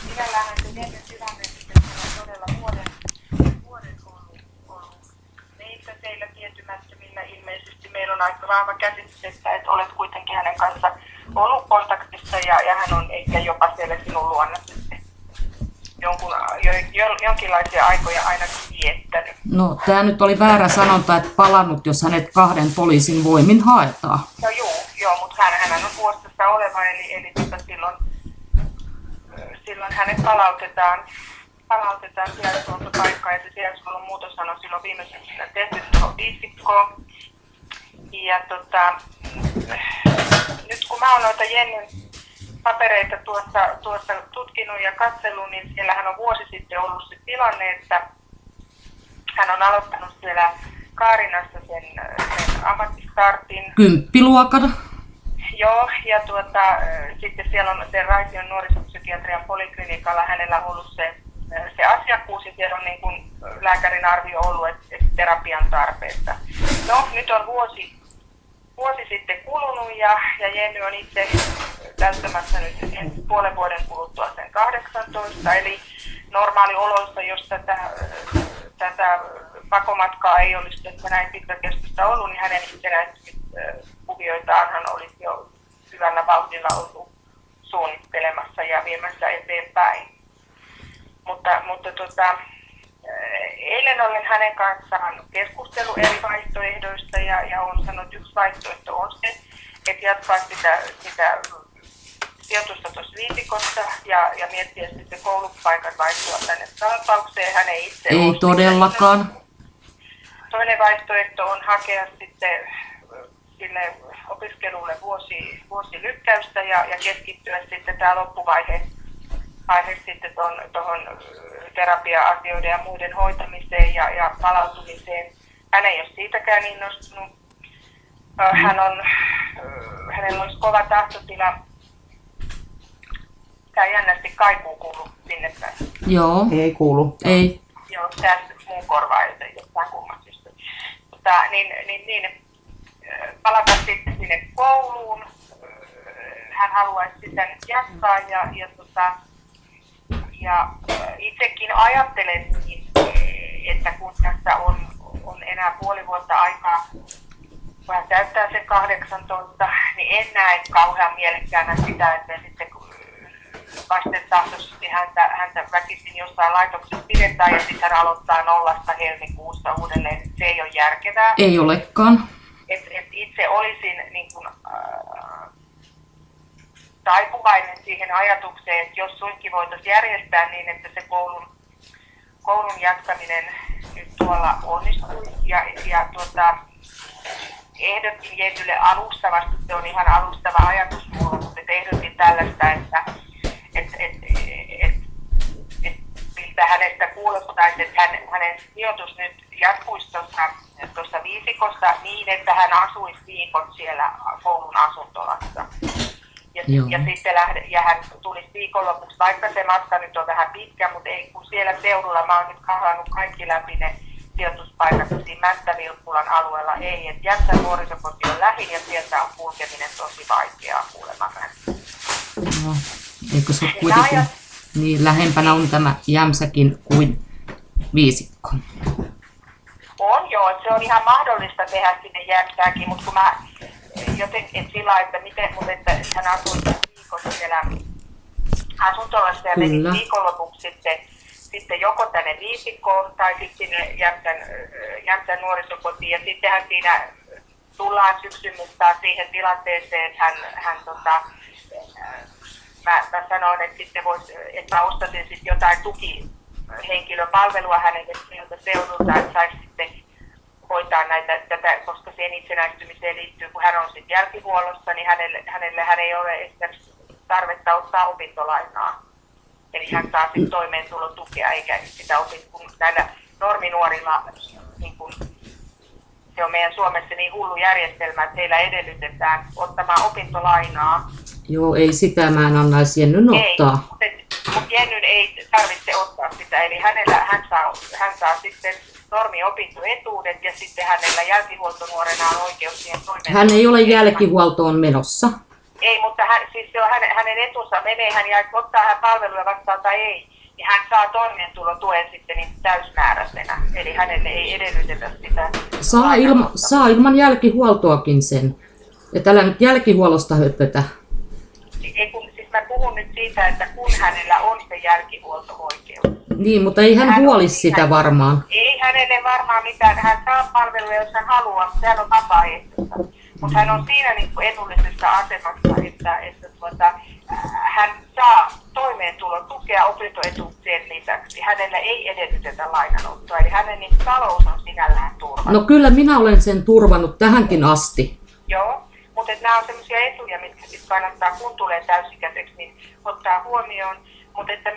sinällähän se Jenny tilanne, että on todella vuoden ollut meissä teillä tietymättömillä. Ilmeisesti meillä on aika vahva käsitys, että olet kuitenkin hänen kanssa ollut kontaktissa ja hän on ehkä jopa siellä sinun luona jonkinlaisia aikoja ainakin viettänyt. No, tämä nyt oli väärä sanonta, että palannut, jos hänet 2 poliisin voimin haetaan. No joo, mutta hän on huostassa oleva, eli silloin hänet palautetaan sijaishuoltopaikkaan, ja se sijaishuollon muutoshan on silloin viime syksynä tehty tuohon viisikkoon. Ja nyt kun mä oon noita Jennyn papereita tuossa tutkinut ja katsellut, niin siellähän on vuosi sitten ollut se tilanne, että hän on aloittanut siellä Kaarinassa sen ammattistartin. 10-luokan. Joo, ja sitten siellä on sen Raision nuorisopsykiatrian poliklinikalla hänellä ollut se asiakkuus, ja siellä on niin kuin lääkärin arvio ollut, että terapian tarpeesta. No, nyt on vuosi sitten kulunut, ja Jenny on itse täyttämässä nyt puolen vuoden kuluttua sen 18, eli normaalioloissa, jos tätä pakomatkaa ei olisi tässä näin pitkäkestoista ollut, niin hänen itsenäistymiskuvioitaanhan olisi jo hyvällä vauhdilla ollut suunnittelemassa ja viemässä eteenpäin. Mutta eilen olen hänen kanssaan keskustellut eri vaihtoehdoista ja on sanonut, että yksi vaihtoehto on se, että jatkaa sitä sijoitusta tuossa viisikossa ja miettiä sitten koulupaikan vaihtoa tänne Salpaukseen. Hän ei itse ei todellakaan. Toinen vaihtoehto on hakea sitten sille opiskelulle vuosi lykkäystä ja keskittyä sitten tämä loppuvaihe sitten tuohon terapia-asioiden ja muiden hoitamiseen ja palautumiseen. Hän ei ole siitäkään innostunut. Hänellä olisi kova tahtotila. Tämä jännästi kaikuu kuulu sinne päin. Joo. Ei kuulu. Ei. Joo, tässä muun korvaa, joten jostain kummastista. Niin, palata sitten sinne kouluun. Hän haluaisi sitä nyt jatkaa ja itsekin ajattelen, että kun tässä on enää puoli vuotta aikaa, kun hän täyttää sen 18, niin en näe kauhean mielekkäänä sitä, että sitten vastentahtoisesti häntä väkisin jossain laitoksessa pidetään ja sitten hän aloittaa nollasta helmikuussa uudelleen. Se ei ole järkevää. Ei olekaan. Itse olisin niin kuin, taipuvainen siihen ajatukseen, että jos suinkin voitaisiin järjestää niin, että se koulun jatkaminen nyt tuolla onnistuisi ja ehdotin Jennylle alustavasti, se on ihan alustava ajatus mulla, mutta ehdotin tällaista, että miltä hänestä kuulostaisi, että hänen sijoitus nyt jatkuisi tuossa viisikossa niin, että hän asuisi viikot siellä koulun asuntolassa. Ja sitten hän tulisi viikonlopuksi, vaikka se matka nyt on vähän pitkä, mutta ei, kun siellä seudulla mä oon nyt kahlannut kaikki läpi ne sijoituspaikat, siinä Mänttä-Vilppulan alueella ei, että Jämsän nuorisokoti on lähin ja sieltä on kulkeminen tosi vaikeaa kuulemma. No, eikö se ole kuitenkin niin lähempänä on tämä Jämsäkin kuin Viisikko? On joo, että se on ihan mahdollista tehdä sinne Jämsääkin, mutta kun mä jotenkin sillä että hän asui viikossa siellä asuntolassa ja meni viikonlopuksi sitten joko tänne Viisikkoon tai sitten sinne Jämsän nuorisokotiin ja sittenhän siinä tullaan syksyn mittaan siihen tilanteeseen, että mä sanoin, että sitten että mä ostaisin sitten jotain tukihenkilöpalvelua hänelle sieltä seudulta, että saisi sitten hoitaa tätä, koska siihen itsenäistymiseen liittyy, kun hän on sitten jälkihuollossa, niin hän ei ole esimerkiksi tarvetta ottaa opintolainaa. Eli hän saa sitten toimeentulotukea, eikä sitä kun näillä norminuorilla, niin kun, se on meidän Suomessa niin hullu järjestelmä, että heillä edellytetään ottamaan opintolainaa. Joo, ei sitä mä en annaisi Jennyn ottaa. Ei, mutta Jennyn ei tarvitse ottaa sitä, eli hän saa sitten normiopintoetuudet ja sitten hänellä jälkihuoltonuorena on oikeus siihen toimeentulotukeen. Hän ei ole jälkihuoltoon menossa. Ei, mutta siis se on hänen etunsa menee, hän ottaa hän palveluja vastaan tai ei, niin hän saa toimeentulotuen sitten niin täysmääräisenä. Eli hänelle ei edellytetä sitä. Saa ilman jälkihuoltoakin sen. Että älä nyt jälkihuollosta höpötä. Siis mä puhun nyt siitä, että kun hänellä on se jälkihuolto-oikeus. Niin, mutta ei hän huoli sitä varmaan. Ei hänelle varmaan mitään. Hän saa palveluja, jos hän haluaa, mutta hän on vapaaehtoista. Mutta hän on siinä niin kuin edullisessa asemassa, että hän saa toimeentulotukea opintoetuuksien lisäksi. Hänellä ei edellytetä lainanottoa, eli hänen niin talous on sinällään turvattu. No kyllä minä olen sen turvannut tähänkin asti. Joo, mutta nämä on sellaisia etuja, mitkä sitten kannattaa, kun tulee täysikäiseksi, niin ottaa huomioon. Mutta että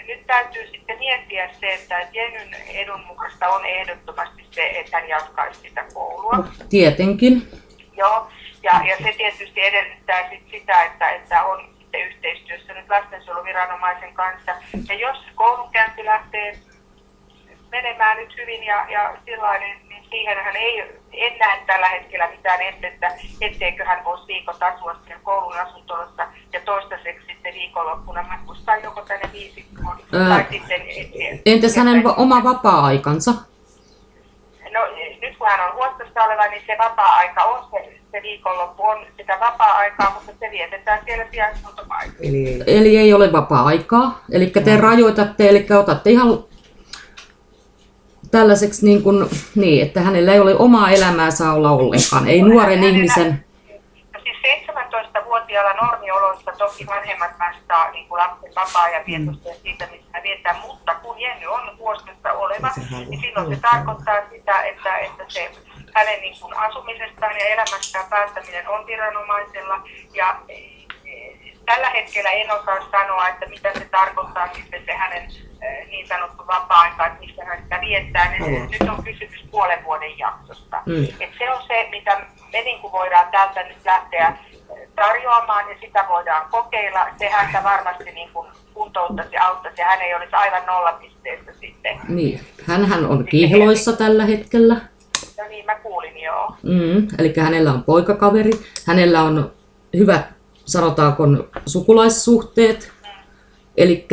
nyt täytyy sitten miettiä se, että Jennyn edun mukaista on ehdottomasti se, että hän jatkaisi sitä koulua. Tietenkin. Joo, ja se tietysti edellyttää sitä, että on sitten yhteistyössä nyt lastensuojeluviranomaisen kanssa. Ja jos koulunkäynti lähtee menemään nyt hyvin ja sillainen, niin siihenhän en näe tällä hetkellä mitään estettä, etteikö hän voisi viikot asua siellä koulun asuntolossa ja toistaiseksi sitten viikonloppuna matkustaa joko tänne Viisikkoon tai sitten... Entäs hänen oma vapaa-aikansa? No nyt kun hän on huostassa oleva, niin se vapaa-aika on se viikonloppu on sitä vapaa-aikaa, mutta se vietetään siellä sijaishuoltopaikassa. Eli ei ole vapaa-aikaa. Eli te rajoitatte, eli otatte ihan tällaiseksi niin, että hänellä ei ole omaa elämää saa olla ollenkaan. Ei nuoren ihmisen... No siis 17-vuotiaalla normioloissa toki vanhemmat vastaa niin kuin lapsen vapaa-ajan vietosta ja siitä, missä hän viettää, mutta kun Jenny on huostassa oleva, niin silloin se tarkoittaa sitä, että se hänen niin kuin asumisestaan ja elämästään päättäminen on viranomaisella. Ja tällä hetkellä en osaa sanoa, että mitä se tarkoittaa sitten se hänen niin sanottu vapaa-aika, että missä hän sitä viettää. Nyt on kysymys puolen vuoden jaksosta. Et se on se, mitä me niin kuin voidaan täältä nyt lähteä tarjoamaan ja sitä voidaan kokeilla. Se häntä varmasti niin kuin kuntouttaisi ja auttaisi ja hän ei olisi aivan nollapisteessä sitten. Niin, hänhän on kihloissa tällä hetkellä. No niin, mä kuulin joo. Eli hänellä on poikakaveri, hänellä on hyvät, sanotaanko, sukulaissuhteet. Eli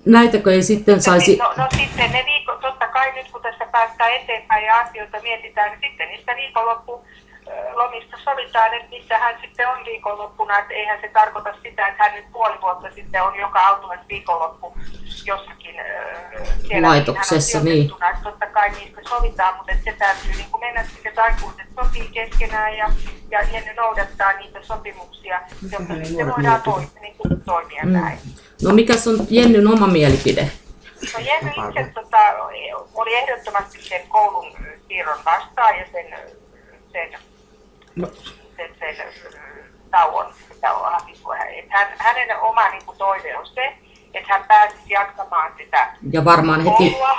näitäkö ei sitten saisi... No sitten ne viikot, totta kai nyt kun tässä päästään eteenpäin ja asioita mietitään, niin sitten niistä viikonloppulomista sovitaan, että missä hän sitten on viikonloppuna. Että eihän se tarkoita sitä, että hän nyt puoli vuotta sitten on joka autuvat viikonloppu jossakin siellä, laitoksessa. Niin. Totta kai niistä sovitaan, mutta se täytyy niin kuin mennä sitten aikuiset sopii keskenään ja Jenny noudattaa niitä sopimuksia, jotta sitten voidaan toimia näin. No mikäs on Jennyn oma mielipide? No Jenny itse oli ehdottomasti sen koulun siirron vastaan ja sen tauon, mitä on hakisua. Hänen oma niin kuin toive on se, että hän pääsisi jatkamaan sitä ja varmaan koulua.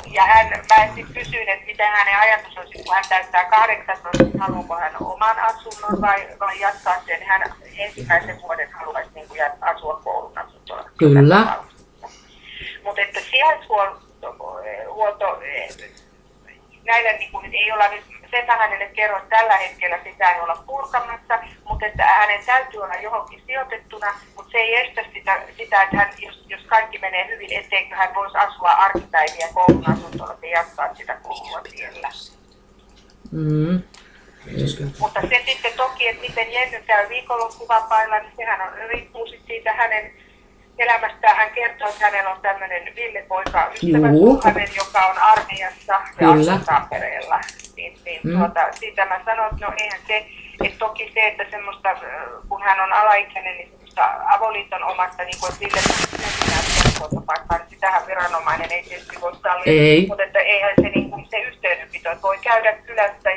Ja mä sitten kysyin, että miten hänen ajatus olisi, kun hän täyttää 18, haluaako hän oman asunnon vai jatkaa sen. Hän ensimmäisen vuoden haluaisi niin kuin asua koulun asuntolla. Kyllä. Mutta että sijaishuolto, näillä niin kuin, ei olla nyt, sen mä hänelle kerron, että tällä hetkellä sitä ei olla purkamassa, mutta että hänen täytyy olla johonkin sijoitettuna, mutta se ei estä sitä että hän, jos kaikki menee hyvin, etteikö hän voisi asua arkipäiviä koulun asuntolla ja jatkaa sitä koulua siellä. Mutta se sitten toki, että miten Jenny käy viikonloppuvapailla, niin sehän riippuu siitä hänen elämästään. Hän kertoo, että hänellä on tämmöinen Ville-poika ystäväsuhainen, joka on armeijassa ja asuu Tampereella. Siitä mä sanon, että no eihän se, että toki se, että semmoista, kun hän on alaikäinen, niin semmoista avoliiton omasta, niin kuin Ville paikkaa, niin sitähän viranomainen ei tietysti voi sallia. Mutta että eihän se, niin kuin, se yhteydenpito, että voi käydä kylässä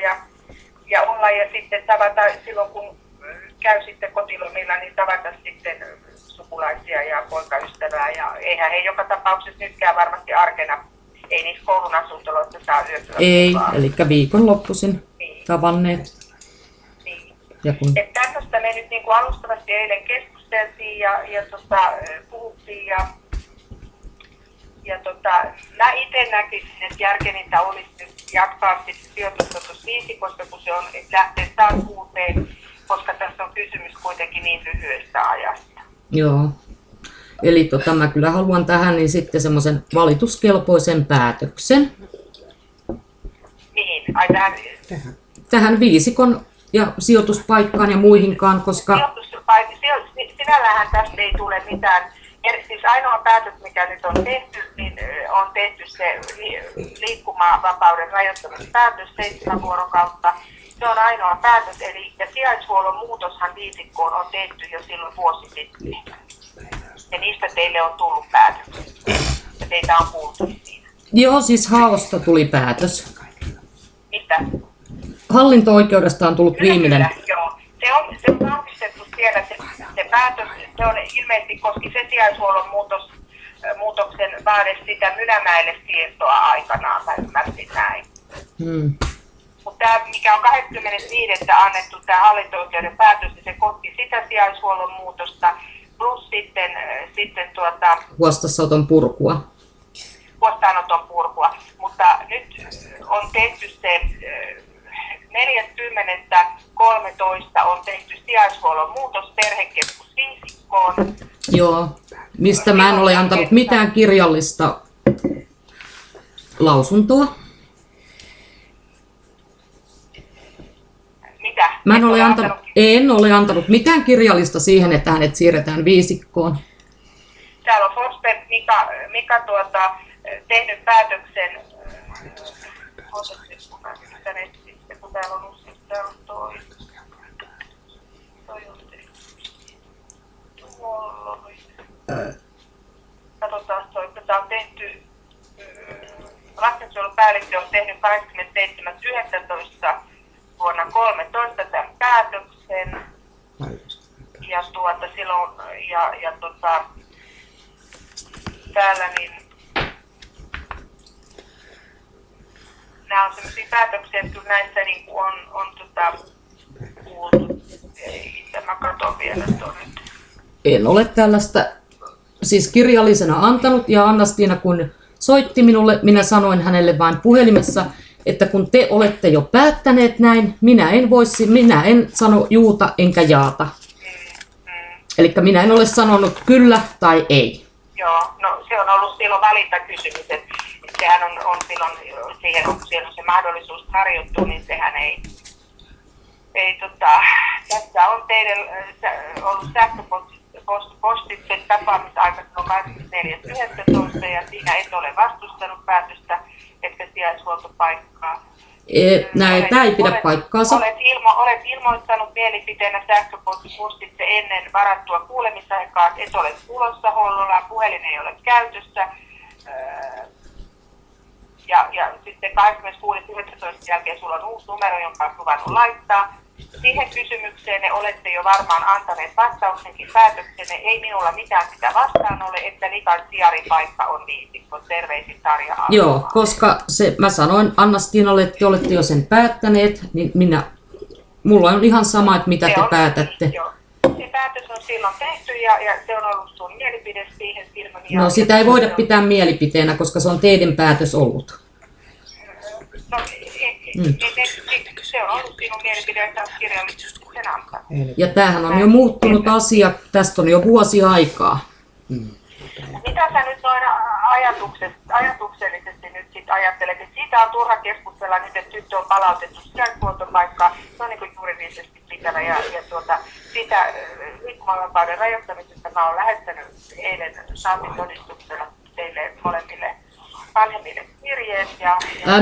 ja olla ja sitten tavata silloin, kun käy sitten kotilomilla, niin tavata sitten sukulaisia ja poikaystävää. Ja eihän he joka tapauksessa nytkään varmasti arkena, ei niissä koulun asuntoloissa saa yöpyä. Ei, eli viikonloppuisin tavanneet. Niin. Että tämmöistä me nyt niin kuin alustavasti eilen keskusteltiin ja puhuttiin mä itse näkisin, että järkevintä olisi nyt jatkaa sitten sijoitusta tuossa Viisikossa, kun se on, että lähtee taas uuteen. koska tässä on kysymys kuitenkin niin lyhyestä ajasta. Joo. Eli mä kyllä haluan tähän niin sitten semmoisen valituskelpoisen päätöksen. Mihin? Ai tähän Tähän viisikon ja sijoituspaikkaan ja muihinkaan, koska... Sinällähän tästä ei tule mitään. Siis ainoa päätös, mikä nyt on tehty, niin on tehty se liikkumavapauden rajoittamispäätös 7 vuorokautta. Se on ainoa päätös, eli ja sijaishuollon muutoshan viisikkoon on tehty jo silloin vuosi sitten. Ja niistä teille on tullut päätökset. Ja teitä on kuultu siinä. Joo, siis Haosta tuli päätös. Mitä? Hallinto-oikeudesta on tullut viimeinen. Kyllä, joo. Se on vahvistettu siellä se päätös. Se on ilmeisesti koski se sijaishuollon muutoksen vaade sitä Mynämäelle siirtoa aikanaan, mä ymmärsin näin. Mutta tämä, mikä on 25. annettu tämä hallinto-oikeuden päätös, niin se koski sitä sijaishuollon muutosta plus sitten Huostassanoton purkua. Huostaanoton purkua. Mutta nyt on tehty se 4.10.13 on tehty sijaishuollon muutos perhekeskus viisikkoon. Joo, mistä mä en ole antanut mitään kirjallista lausuntoa. Mitä? En ole antanut mitään kirjallista siihen, että hänet siirretään viisikkoon. Täällä on Forsberg Mika tehnyt päätöksen, kun täällä on toi katsotaan tämä on tehty, lastensuojelupäällikkö on tehnyt 27.11. vuonna 13 tämän päätöksen ja silloin täällä niin nämä on sellaisia päätöksiä, että kyllä näissä niin kuin on kuultu. Ei, tämä katon vielä tuonne. En ole tällaista siis kirjallisena antanut ja Anna-Stiina kun soitti minulle, minä sanoin hänelle vain puhelimessa, että kun te olette jo päättäneet näin, minä en sano juuta enkä jaata. Eli minä en ole sanonut kyllä tai ei. Joo, no se on ollut silloin valintakysymys, että sehän on silloin, siihen on se mahdollisuus tarjottu, niin sehän ei tässä on teidän ollut sähköpostitse tapaamisaika on 24.11. ja siinä et ole vastustanut päätöstä, etkä sijaishuoltopaikkaa. Tämä ei pidä paikkaansa. Olet ilmoittanut mielipiteenä sähköpostitse ennen varattua kuulemisaikaa, et ole tulossa Hollolaan, puhelin ei ole käytössä. Ja sitten 26.11. jälkeen sulla on uusi numero, jonka olet luvannut laittaa. Siihen kysymykseen ne olette jo varmaan antaneet vastauksenkin päätöksenne. Ei minulla mitään sitä vastaan ole, että Nikan sijaripaikka on viisikko. Terveisin Tarja Almaa. Joo, koska mä sanoin Anna-Stiinalle, että te olette jo sen päättäneet, niin mulla on ihan sama, että mitä te päätätte. Joo. Se päätös on silloin tehty ja se on ollut sun mielipide siihen silloin. No sitä ei voida pitää mielipiteenä, koska se on teidän päätös ollut. No, se on ollut sinun mielipide, että olet kirjallisesti sen antanut. Ja tämähän on jo muuttunut asia, tästä on jo vuosi aikaa. Mitä sä nyt noin ajatuksellisesti nyt sit ajattelet, että siitä on turha keskustella nyt, että tyttö on palautettu sijaishuoltopaikkaan, se on niin kuin juridisesti pitävä ja sitä liikkumavapauden rajoittamisesta mä oon lähettänyt eilen saantitodistuksella teille molemmille vanhemmille kirjeen.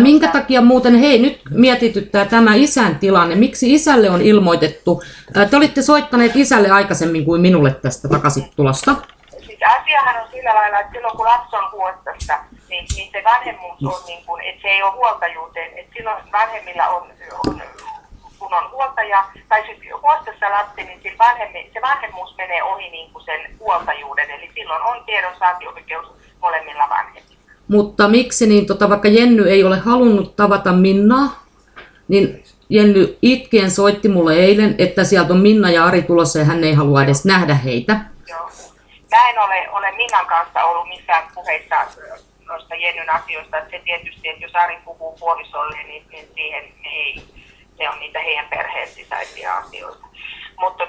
Minkä takia muuten, nyt mietityttää tämä isän tilanne, miksi isälle on ilmoitettu, te olitte soittaneet isälle aikaisemmin kuin minulle tästä takaisin tulosta. Siis asiahan on sillä lailla, että silloin kun lapsi on huostassa, niin se vanhemmuus on niin kuin, että se ei ole huoltajuuteen, että silloin vanhemmilla on kun on huoltaja, tai siis huostassa lapsi, niin se vanhemmuus menee ohi niin kuin sen huoltajuuden, eli silloin on tiedonsaantioikeus molemmilla vanhemmilla. Mutta miksi, niin vaikka Jenny ei ole halunnut tavata Minnaa, niin Jenny itkien soitti mulle eilen, että sieltä on Minna ja Ari tulossa ja hän ei halua edes nähdä heitä. Joo. Mä en ole Minnan kanssa ollut missään puheissa noista Jennyn asioista. Se tietysti, että jos Ari puhuu puolisolle, niin siihen ei. Se on niitä heidän perheen sisäisiä asioita. mutta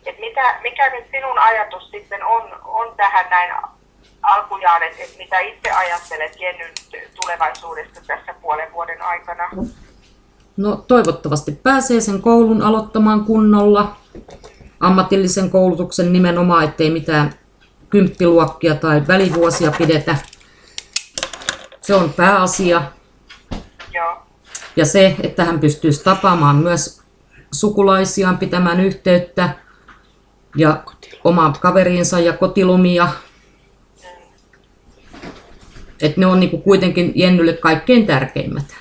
et mikä nyt sinun ajatus sitten on tähän näin alkujaan, että mitä itse ajattelet Jennyn tulevaisuudesta tässä puolen vuoden aikana? No toivottavasti pääsee sen koulun aloittamaan kunnolla, ammatillisen koulutuksen nimenomaan, ettei mitään kymppiluokkia tai välivuosia pidetä. Se on pääasia. Joo. Ja se, että hän pystyisi tapaamaan myös sukulaisiaan, pitämään yhteyttä ja omaa kaveriinsa ja kotilomia. Että ne on niinku kuitenkin Jennylle kaikkein tärkeimmät.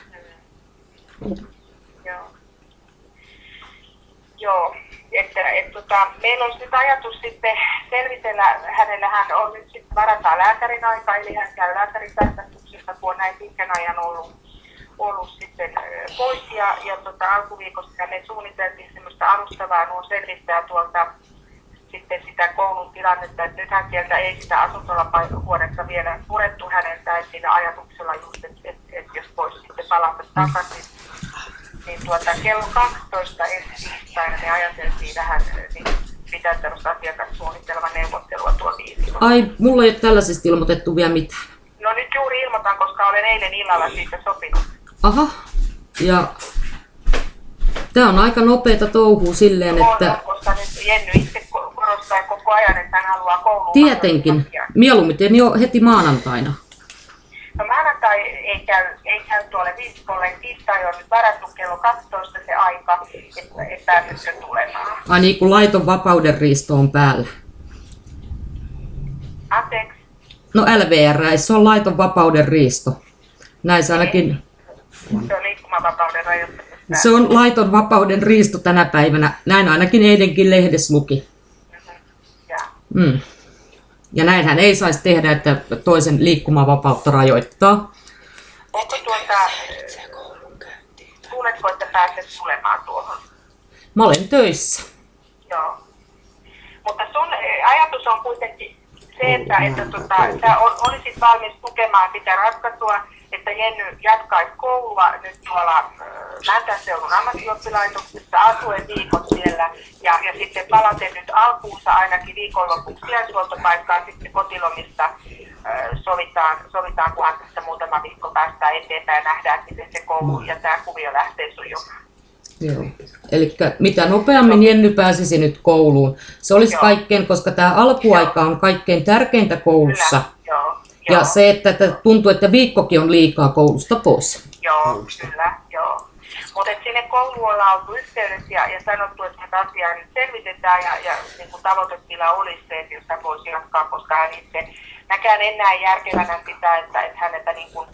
Joo. Meillä on nyt ajatus sitten selvitellä, hänellähän on nyt sitten varataan lääkärin aika, eli hän käy lääkärin tarkastuksessa, kun on näin pitkän ajan ollut sitten pois. Ja alkuviikosta me suunniteltiin semmoista alustavaa selvittää tuolta sitten sitä koulun tilannetta, että nythän sieltä ei sitä asuntolapahuonetta vielä purettu häneltä, että siinä ajatuksella just, että jos voisi sitten palata takaisin. Niin kello 12 ensi tiistaina me ajateltiin vähän niin pitää tällaista asiakassuunnitelman neuvottelua tuon viikolla. Ai, mulla ei ole tällaisista ilmoitettu vielä mitään. No nyt juuri ilmoitan, koska olen eilen illalla siitä sopinut. Aha, ja tää on aika nopeata touhua silleen, että... Koska nyt Jenny itse korostaa koko ajan, että hän haluaa kouluun. Tietenkin, mieluummin jo heti maanantaina. No maanantai ei käy tuolle viikolle. Tiistai on nyt varattu kello 12 se aika, että pääsetkö tulemaan. Ai niin, kun laiton vapaudenriisto on päällä. Anteeksi? No LVR, se on laiton vapaudenriisto. Näin se ainakin... Se on liikkumavapauden rajoittamista. Se on laiton vapauden riisto tänä päivänä. Näin ainakin eilenkin lehdessä luki. Mm. Ja näinhän ei saisi tehdä, että toisen liikkumavapautta rajoittaa. Onko tuuletko, että pääset tulemaan tuohon? Mä olen töissä. Joo. Mutta sun ajatus on kuitenkin se, että sä olisit valmis tukemaan sitä ratkaisua, että Jenny jatkaisi koulua nyt tuolla Mäntäseudun ammattioppilaitoksessa, asuen viikot siellä ja sitten palaten nyt alkuunsa ainakin viikonlopuksi sijaishuoltopaikkaan sitten kotilomista sovitaan, kunhan tässä muutama viikko päästään eteenpäin ja nähdään, miten se koulu ja tämä kuvio lähtee sujumaan. Joo. Eli mitä nopeammin Jenny pääsisi nyt kouluun. Se olisi kaikkein, koska tämä alkuaika on kaikkein tärkeintä koulussa. Joo. Ja se, että tuntuu, että viikkokin on liikaa koulusta pois. Joo, kyllä, joo. Mutta sinne kouluun ollaan oltu yhteydessä ja sanottu, että tätä asiaa nyt selvitetään ja niin kuin tavoitetila olisi se, että jos hän voisi jatkaa, koska hän itse näkään en näe järkevänä sitä, että häneltä niin kuin,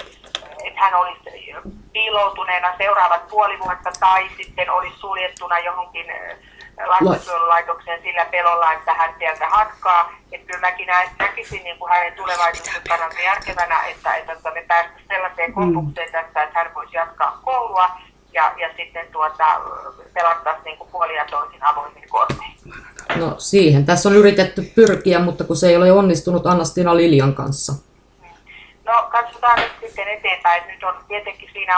että hän olisi piiloutuneena seuraavat puoli vuotta tai sitten olisi suljettuna johonkin lastensuojelulaitokseen sillä pelolla, että hän sieltä hakkaa. Että kyllä mäkin näkisin niin kuin hänen tulevaisuuden kannalta järkevänä, että me päästäisiin sellaiseen konfukseen tässä, että hän voisi jatkaa koulua ja sitten pelattaisiin niin kuin puolin ja toisin avoimin kortein. No siihen tässä on yritetty pyrkiä, mutta kun se ei ole onnistunut Anna-Stina Liljan kanssa. No katsotaan nyt sitten eteenpäin. Nyt on tietenkin siinä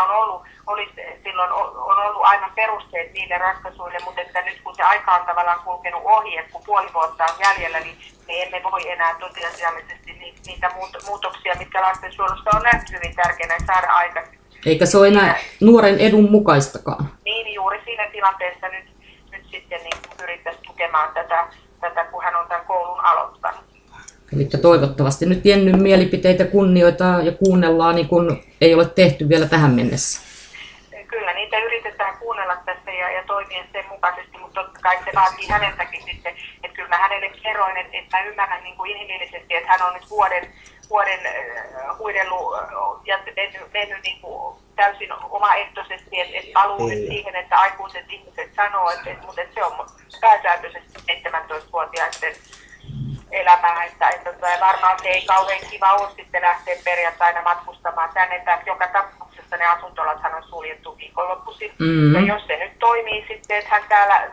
silloin on ollut aivan perusteet niille ratkaisuille, mutta että nyt kun se aika on tavallaan kulkenut ohi, että kun puoli vuotta on jäljellä, niin emme voi enää tosiasiallisesti niitä muutoksia, mitkä lastensuojelussa on nähty hyvin tärkeänä, saada aikaisemmin. Eikä se ole enää nuoren edun mukaistakaan. Niin, juuri siinä tilanteessa nyt sitten niin pyrittäisiin tukemaan tätä, kun hän on tämän koulun aloittanut. Eli toivottavasti nyt Jennyn mielipiteitä kunnioitetaan ja kuunnellaan, niin kuin ei ole tehty vielä tähän mennessä. Kyllä, niitä yritetään kuunnella tässä ja toimia sen mukaisesti, mutta totta kai se vaatii häneltäkin sitten. Että kyllä mä hänelle kerroin, että mä ymmärrän niin kuin inhimillisesti, että hän on nyt vuoden huidellut ja mennyt niin kuin täysin omaehtoisesti, että paluu nyt siihen, että aikuiset ihmiset sanoo, mutta se on pääsääntöisesti 17-vuotiaiden elämää, että varmaan se ei kauhean kiva ole sitten lähteä perjantaina matkustamaan tänne, että joka tapauksessa ne asuntolathan on suljettu viikonloppuisin. Ja jos se nyt toimii sitten, että hän täällä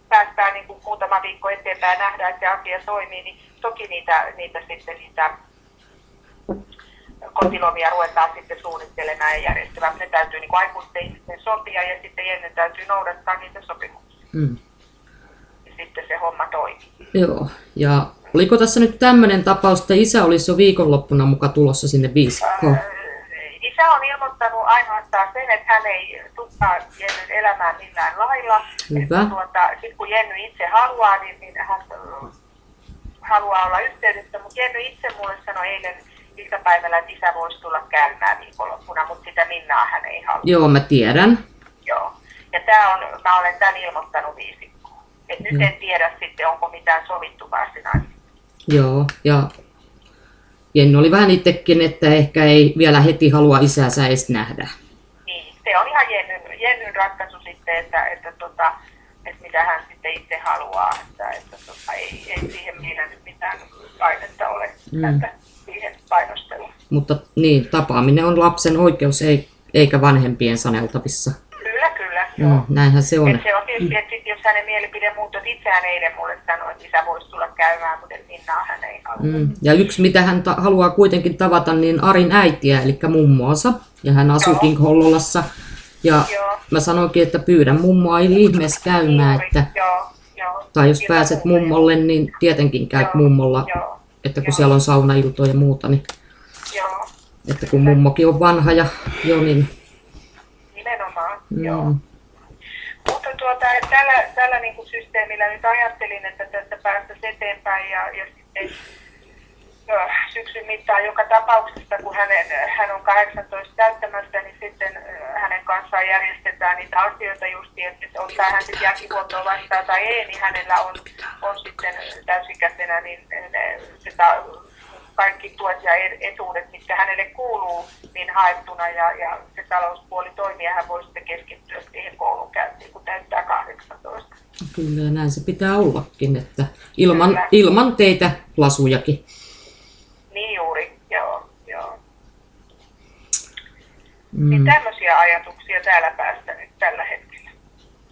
päästään niin kuin muutama viikko eteenpäin ja nähdään, että se asia toimii, niin toki niitä kotilomia ruvetaan sitten suunnittelemaan ja järjestämään. Ne täytyy niin kuin aikuisten ihmisten sopia ja sitten Jenny täytyy noudattaa niitä sopimuksia. Mm. Ja sitten se homma toimi. Joo, ja oliko tässä nyt tämmöinen tapaus, että isä olisi jo viikonloppuna muka tulossa sinne viisikkoon? Isä on ilmoittanut ainoastaan sen, että hän ei tuppaa Jennyn elämään millään lailla. Hyvä. Sitten kun Jenny itse haluaa, niin hän haluaa olla yhteydessä. Mutta Jenny itse mulle sanoi eilen iltapäivällä, että isä voisi tulla käymään viikonloppuna, mutta sitä Minnaa hän ei halua. Joo, mä tiedän. Joo. Ja mä olen tämän ilmoittanut viisikkoon. Et nyt en tiedä sitten, onko mitään sovittu varsinaisesti. Joo, ja Jenny oli vähän itsekin, että ehkä ei vielä heti halua isäänsä edes nähdä. Niin, se on ihan Jennyn ratkaisu sitten, että mitä hän sitten itse haluaa, että ei siihen meillä nyt mitään painetta ole siihen painosteluun. Mutta niin, tapaaminen on lapsen oikeus eikä vanhempien saneltavissa. Kyllä, joo. Näinhän se on. Et se on tietysti, että jos hänen mielipide muuttuu, että itsehän eilen mulle sanoi, että isä voisi tulla käymään, mutta Minnaa hän ei halua. Ja yksi, mitä hän haluaa kuitenkin tavata, niin Arin äitiä, eli mummoansa. Ja hän asuukin Hollolassa. Ja mä sanoinkin, että pyydän mummoa ihmeessä käymään, että tai jos pääset mummolle, niin tietenkin käyt mummolla, että kun siellä on saunailtoja ja muuta, niin että kun mummokin on vanha ja jo, niin nimenomaan, joo. Mutta tällä niin kuin systeemillä nyt ajattelin, että tästä päästäisiin eteenpäin ja sitten syksyn mittaan joka tapauksessa, kun hän on 18 täyttämässä, niin sitten hänen kanssaan järjestetään niitä asioita justi, että ottaa hän sitten jälkihuoltoa vastaan tai ei, niin hänellä on sitten täysikäisenä niin kaikki tuet ja etuudet, mitkä hänelle kuuluu, niin haettuna ja se talouspuoli toimii ja hän voi sitten keskittyä siihen koulunkäyntiin, kun täyttää 18. Kyllä, ja näin se pitää ollakin, että ilman teitä lasujakin. Niin juuri, joo. Niin tämmöisiä ajatuksia täällä päästä nyt tällä hetkellä.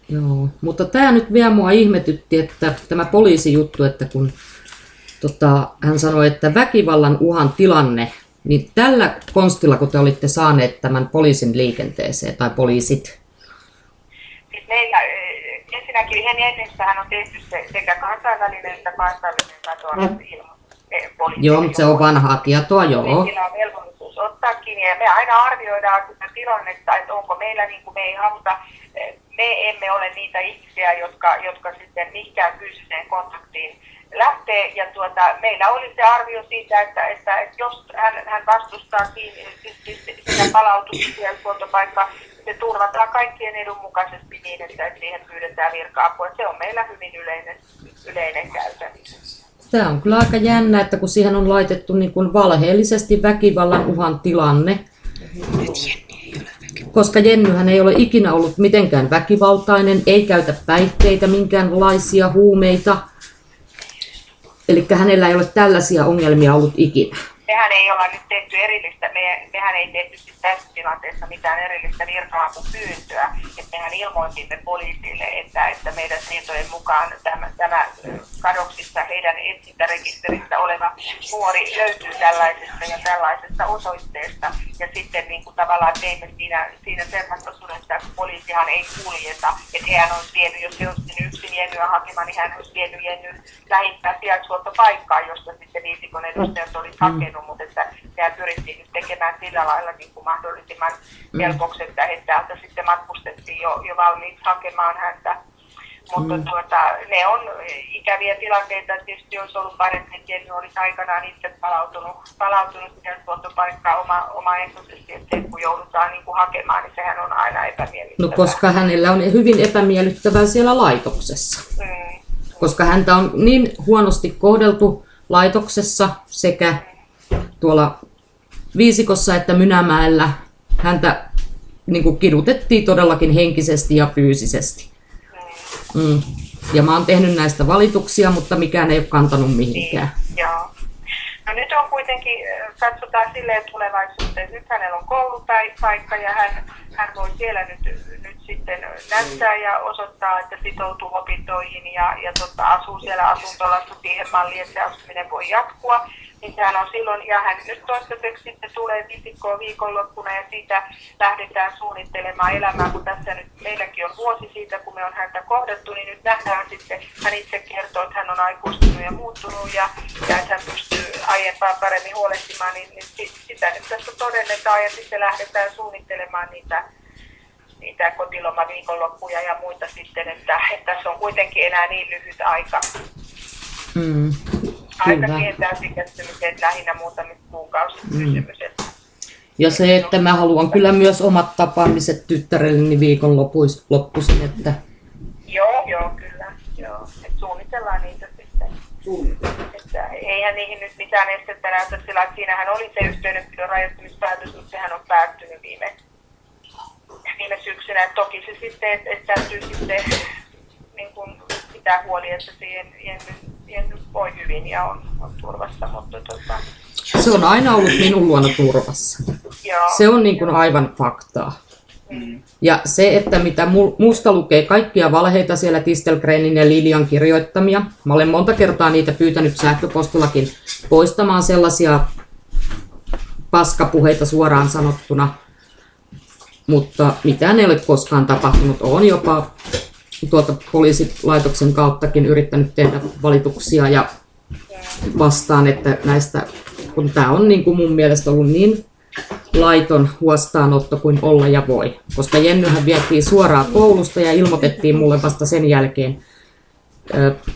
Joo, mutta tämä nyt vielä mua ihmetytti, että tämä poliisijuttu, että kun hän sanoi, että väkivallan uhan tilanne, niin tällä konstilla, kun te olitte saaneet tämän poliisin liikenteeseen, tai poliisit? Siis meillä ensinnäkin ennensähän on tehty sekä kansainvälinen että kansallinen katoamisilmoitus. Joo, mutta se on vanhaa tietoa, joo. Meillä on velvollisuus ottaa kiinni ja me aina arvioidaan sitä tilannetta, että onko meillä, niin kuin me ei haluta, me emme ole niitä ihmisiä, jotka sitten mihinkään fyysiseen kontaktiin lähtee. Ja meillä oli se arvio siitä, että jos hän vastustaa sitä palautumista ja huoltopaikkaa, se turvataan kaikkien edun mukaisesti niin, että siihen pyydetään virka-apua. Se on meillä hyvin yleinen käytäntö. Tämä on kyllä aika jännä, että kun siihen on laitettu niin kuin valheellisesti väkivallan uhan tilanne, koska Jennyhän ei ole ikinä ollut mitenkään väkivaltainen, ei käytä päihteitä, minkäänlaisia huumeita. Eli hänellä ei ole tällaisia ongelmia ollut ikinä. Mehän ei olla nyt tehty erillistä, mehän ei tehty siis tässä tilanteessa mitään erillistä virka-apupyyntöä. Että mehän ilmoitimme poliisille, että meidän tietojen mukaan tämä kadoksissa heidän etsintärekisterissä oleva nuori löytyy tällaisesta ja tällaisesta osoitteesta. Ja sitten niin kuin tavallaan teimme siinä sen ratkaisuudessa, että poliisihan ei kuljeta. Että hän on tiennyt, jos se olisi yksin Jennyä hakemaan, niin hän olisi tiennyt Jennyn lähimpää sijaishuoltopaikkaa, josta sitten viisikon edustajat olisi hakenut. Mutta että sehän pyrittiin nyt tekemään sillä lailla niin kuin mahdollisimman helpoksi, että he täältä sitten matkustettiin jo valmiiksi hakemaan häntä. Mutta ne on ikäviä tilanteita. Tietysti olisi ollut parempi, että Jenny olisi aikanaan itse palautunut sijaishuoltopaikkaan omaehtoisesti, että kun joudutaan niin kuin hakemaan, niin sehän on aina epämiellyttävää. No koska hänellä on hyvin epämiellyttävää siellä laitoksessa. Koska häntä on niin huonosti kohdeltu laitoksessa sekä tuolla Viisikossa että Mynämäellä. Häntä niin kuin kidutettiin todellakin henkisesti ja fyysisesti. Ja mä oon tehnyt näistä valituksia, mutta mikään ei ole kantanut mihinkään. Niin, joo. No nyt on kuitenkin, katsotaan silleen tulevaisuuteen, että nyt hänellä on koulupaikka ja hän voi siellä nyt sitten näyttää ja osoittaa, että sitoutuu opintoihin ja asuu siellä asuntolassa siihen malliin, että se asuminen voi jatkua. niin sehän on silloin, ja hän nyt toistaiseksi sitten tulee viisikkoon viikonloppuna ja siitä lähdetään suunnittelemaan elämää, kun tässä nyt meilläkin on vuosi siitä, kun me on häntä kohdattu, niin nyt nähdään sitten, hän itse kertoo, että hän on aikuistunut ja muuttunut ja että hän pystyy aiempaa paremmin huolehtimaan, niin sitä nyt tässä todennetaan ja sitten lähdetään suunnittelemaan niitä kotilomaviikonloppuja ja muita sitten, että tässä on kuitenkin enää niin lyhyt aika. Aika siihen täysikäistymiseen, lähinnä muutamista kuukausista kysymys. Ja se, että mä haluan kyllä myös omat tapaamiset tyttärelleni viikonloppuisin, että... Joo, kyllä. Joo. Et suunnitellaan niitä sitten. Että eihän niihin nyt mitään estettä näytä sillä, että siinähän oli se yhteydenpidon rajoittamispäätös, mutta sehän on päättynyt viime syksynä. Et toki se sitten, että täytyy sitten niin kun pitää huoli, että se Jenny voi hyvin ja on turvassa, mutta Se on aina ollut minun luona turvassa. Joo. Se on niin kuin aivan faktaa. Ja se, että mitä musta lukee kaikkia valheita siellä Tistelgrenin ja Lilian kirjoittamia. Mä olen monta kertaa niitä pyytänyt sähköpostillakin poistamaan sellaisia paskapuheita suoraan sanottuna. Mutta mitään ei ole koskaan tapahtunut. Olen jopa tuolta poliisilaitoksen kauttakin yrittänyt tehdä valituksia ja vastaan, että näistä, kun tämä on niin kuin mun mielestä ollut niin laiton huostaanotto kuin olla ja voi. Koska Jennyhän vietiin suoraan koulusta ja ilmoitettiin mulle vasta sen jälkeen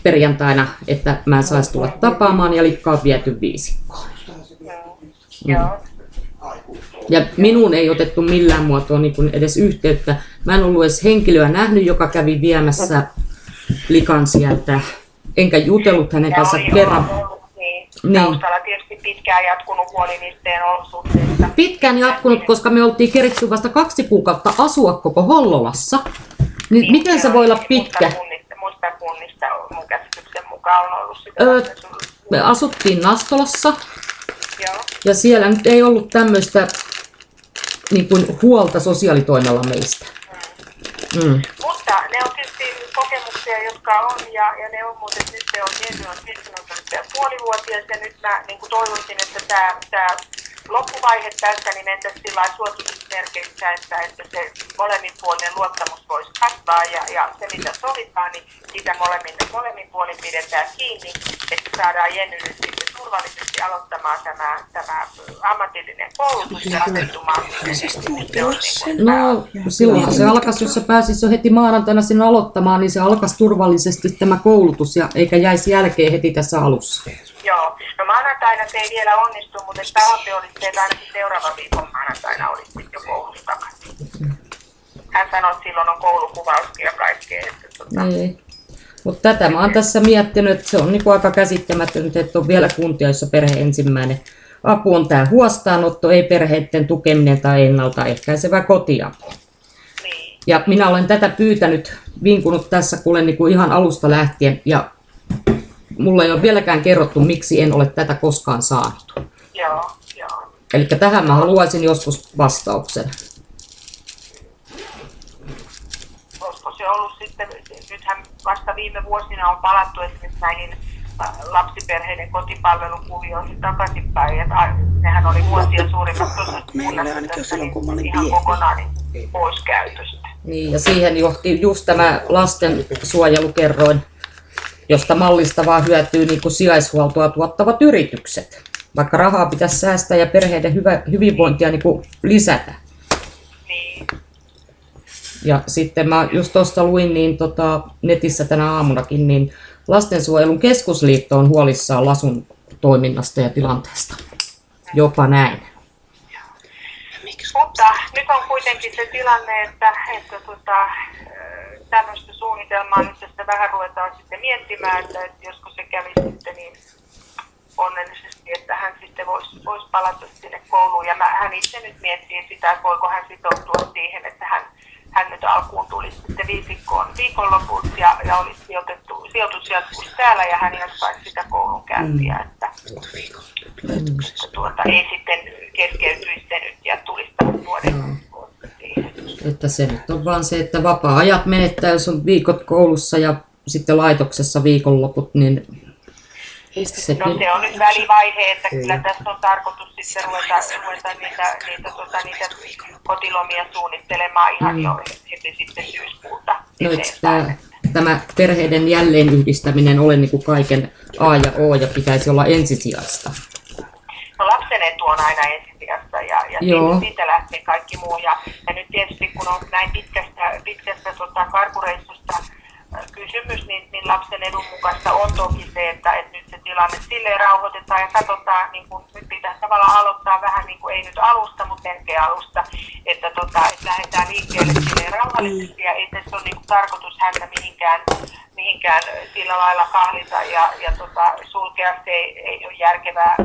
perjantaina, että mä en saisi tulla tapaamaan ja Likka on viety viisikkoon. Ja minuun ei otettu millään muotoa niin kuin edes yhteyttä. Mä en ollut edes henkilöä nähnyt, joka kävi viemässä Likan sieltä. Enkä jutellut hänen kanssa kerran. Taustalla tietysti pitkään jatkunut huoli niistä olosuhteista. Pitkään jatkunut, koska me oltiin keritty vasta 2 kuukautta asua koko Hollolassa. Niin miten se voi olla pitkä? Muista kunnista mun käsityksen mukaan on ollut sitä. Me asuttiin Nastolassa. Joo. Ja siellä nyt ei ollut tämmöistä niin kuin huolta sosiaalitoimella meistä. Mutta ne on tietysti kokemuksia, jotka on, ja ne on muuten, nyt se on Jenny on 17,5-vuotias, ja nyt mä niin kuin toivoisin, että tämä loppuvaihe tässä niin mentäisiin sillä suositusmerkeissä, että se molemminpuolinen luottamus voisi kasvaa, ja se mitä sovitaan, niin siitä molemmin puolin pidetään kiinni, että saadaan Jenny nyt sitten turvallisesti aloittamaan tämä ammatillinen koulutus ja asettumaan. No silloin se alkaisi, jos se pääsisi jo heti maanantaina sinne aloittamaan, niin se alkaisi turvallisesti tämä koulutus ja eikä jäisi jälkeen heti tässä alussa. Joo, no maanantaina se ei vielä onnistu, mutta tavoite olisi se, että ainakin seuraavan viikon maanantaina olisi sitten jo koulussa takaisin. Hän sanoi, että silloin on koulukuvauskin ja kaikkea. Niin. Mutta tätä mä oon tässä miettinyt, että se on niinku aika käsittämätöntä, että on vielä kuntia, jossa perhe ensimmäinen apu on tämä huostaanotto, ei perheiden tukeminen tai ennaltaehkäisevä kotiapu. Niin. Ja minä olen tätä pyytänyt, vinkunut tässä kuule niinku ihan alusta lähtien ja mulla ei ole vieläkään kerrottu, miksi en ole tätä koskaan saanut. Joo. Eli tähän mä haluaisin joskus vastauksen. Olisiko se ollut sitten, nythän vasta viime vuosina on palattu esimerkiksi näihin lapsiperheiden kotipalvelukuvioihin takaisinpäin. Ja nehän oli vuosia suurimmat kunnassa ihan kokonaan pois käytöstä. Niin, ja siihen johti just tämä lastensuojelukerroin, josta mallista vaan hyötyy niin kuin sijaishuoltoa tuottavat yritykset. Vaikka rahaa pitäisi säästää ja perheiden hyvinvointia niin kuin lisätä. Niin. Ja sitten mä just tuosta luin niin netissä tänä aamunakin, niin Lastensuojelun keskusliitto on huolissaan Lasun toiminnasta ja tilanteesta. Jopa näin. Mutta nyt on kuitenkin se tilanne, että tämmöistä suunnitelmaa nyt tästä vähän ruvetaan sitten miettimään, että josko se kävisi sitten niin onnellisesti, että hän sitten voisi palata sinne kouluun. Ja hän itse nyt miettii sitä, että voiko hän sitoutua siihen, että hän nyt alkuun tulisi sitten viisikkoon viikonloput ja olisi sijoitus jatkuisi täällä ja hän jatkaisi sitä koulunkäyntiä, että ei sitten keskeytyisi se nyt ja tulisi vuoden siihen. Että se nyt on vaan se, että vapaa-ajat menettää, jos on viikot koulussa ja sitten laitoksessa viikonloput, niin No se on nyt välivaihe, että kyllä tässä on tarkoitus sitten ruveta niitä kotilomia suunnittelemaan ihan jo heti sitten syyskuulta. No tämä perheiden jälleenyhdistäminen ole niin kuin kaiken A ja O ja pitäisi olla ensisijaista? No lapsen etu on aina ensisijassa ja siitä lähtee kaikki muu. Ja nyt tietysti kun on näin pitkästä karkureissusta kysymys, niin lapsen edun mukaista on toki se, että nyt se tilanne silleen rauhoitetaan ja katsotaan, niin kuin nyt pitäisi tavallaan aloittaa vähän niin kuin ei nyt alusta, mutta melkein alusta, että lähdetään liikkeelle silleen rauhallisesti ja ei tässä ole niin kuin tarkoitus häntä mihinkään sillä lailla kahlita ja sulkea, se ei ole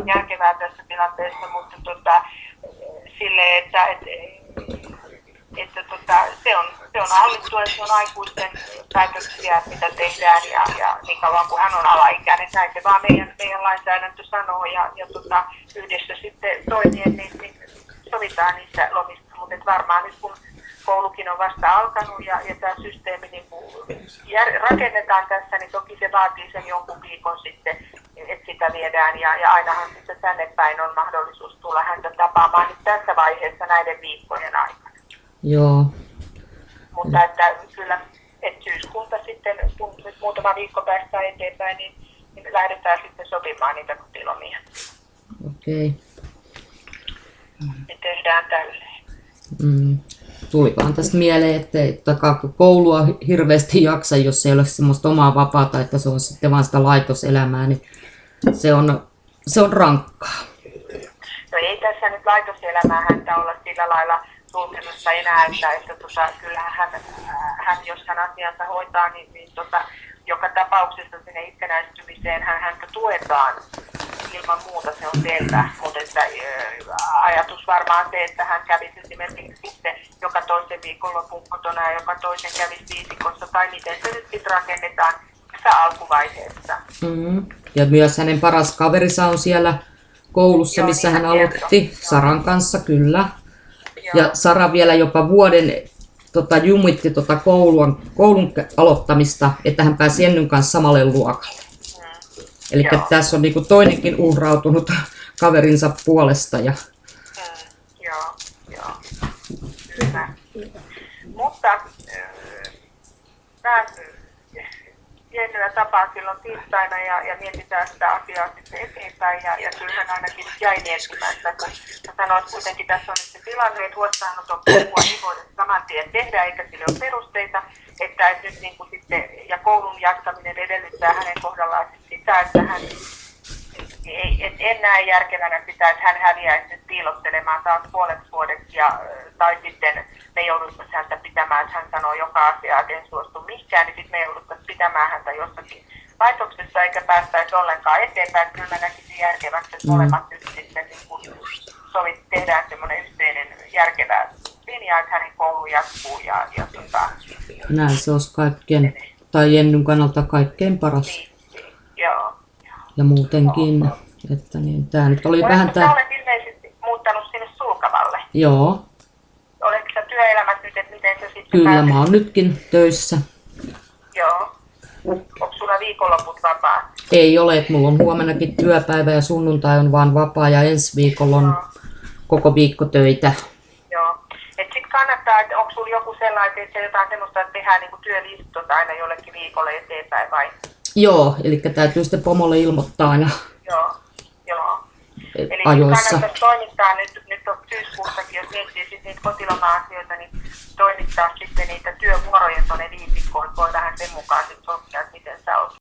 järkevää tässä tilanteessa, mutta silleen, että se on hallittua, että se on aikuisten päätöksiä, mitä tehdään ja niin kauan kuin hän on alaikäinen, näin se vaan meidän lainsäädäntö sanoo ja yhdessä sitten toimien niin sovitaan niistä lomista, mutta varmaan nyt kun koulukin on vasta alkanut ja tämä systeemi niin rakennetaan tässä, niin toki se vaatii sen jonkun viikon sitten, että sitä viedään ja ainahan sitten tänne päin on mahdollisuus tulla häntä tapaamaan nyt tässä vaiheessa näiden viikkojen aikana. Joo. Mutta että kyllä, että syyskuulta sitten, kun nyt muutama viikko päästään eteenpäin, niin lähdetään sitten sopimaan niitä kotilomia. Okei. Me tehdään tälleen. Tuli vaan tästä mieleen, että koulua hirveästi jaksa, jos ei ole semmoista omaa vapaata, että se on sitten vaan sitä laitoselämää, niin se on rankkaa. No ei tässä nyt laitoselämää häntä olla sillä lailla sulkemassa enää, että kyllähän hän, jos hän asiansa hoitaa, niin joka tapauksessa sinne itsenäistymiseen häntä tuetaan ilman muuta, se on selvä, mutta ajatus varmaan se, että hän kävisi esimerkiksi sitten joka toisen viikonlopun kotona ja joka toisen kävisi viisikossa tai miten se nyt sitten rakennetaan tässä alkuvaiheessa. Ja myös hänen paras kaverinsa on siellä koulussa, missä niin hän aloitti Saran kanssa, kyllä. Ja Sara vielä jopa vuoden jumitti koulun aloittamista, että hän pääsi Jennyn kanssa samalle luokalle. Eli tässä on niinku toinenkin uhrautunut kaverinsa puolesta. Joo. Hyvä. Mutta Jennyä tapaan silloin tiistaina ja mietitään sitä asiaa sitten eteenpäin. Ja kyllähän ainakin jäi miettimään sitä, kun sanoit kuitenkin tässä on nyt se tilanne, että huostaanoton purkua ei voida saman tien tehdä eikä sille ole perusteita. Että nyt niin kuin sitten, ja koulun jatkaminen edellyttää hänen kohdallaan sitä, että hän en näe järkevänä sitä, että hän häviäisi nyt piilottelemaan taas puoleksi vuodeksi tai sitten me jouduttaisiin häntä pitämään, että hän sanoo joka asia, että en suostu mihinkään, niin sitten me jouduttaisiin pitämään häntä jossakin laitoksessa eikä päästäisi ollenkaan eteenpäin. Kyllä mä näkisin järkeväksi, että molemmat nyt sitten niin tehdään semmoinen yhteinen järkevä linja, että hänen koulu jatkuu näin se olisi kaikkien, tai Jennyn kannalta kaikkein paras. Joo. Ja muutenkin, että niin, tämä nyt oli vähän tämä... Olet ilmeisesti muuttanut sinne Sulkavalle. Joo. Oletko sä työelämät nyt, että miten se sitten Kyllä, pääset? mä oon nytkin töissä. Joo. Onko sulla viikonloput vapaa? Ei ole, että mulla on huomennakin työpäivä ja sunnuntai on vaan vapaa ja ensi viikolla on koko viikko töitä. Joo. Et sit kannattaa, että onko sulla joku sellainen, että jotain semmoista, että tehdään niinku työlistot aina jollekin viikolle eteenpäin vai? Joo, eli täytyy sitten pomolle ilmoittaa aina Joo. Eli ajoissa. kannattaisi toimittaa nyt on syyskuussakin, jos miettii sit niitä kotiloma-asioita, niin toimittaa sitten niitä työvuoroja tuonne viisikkoon, voi vähän sen mukaan sitten sopia, että miten sä oot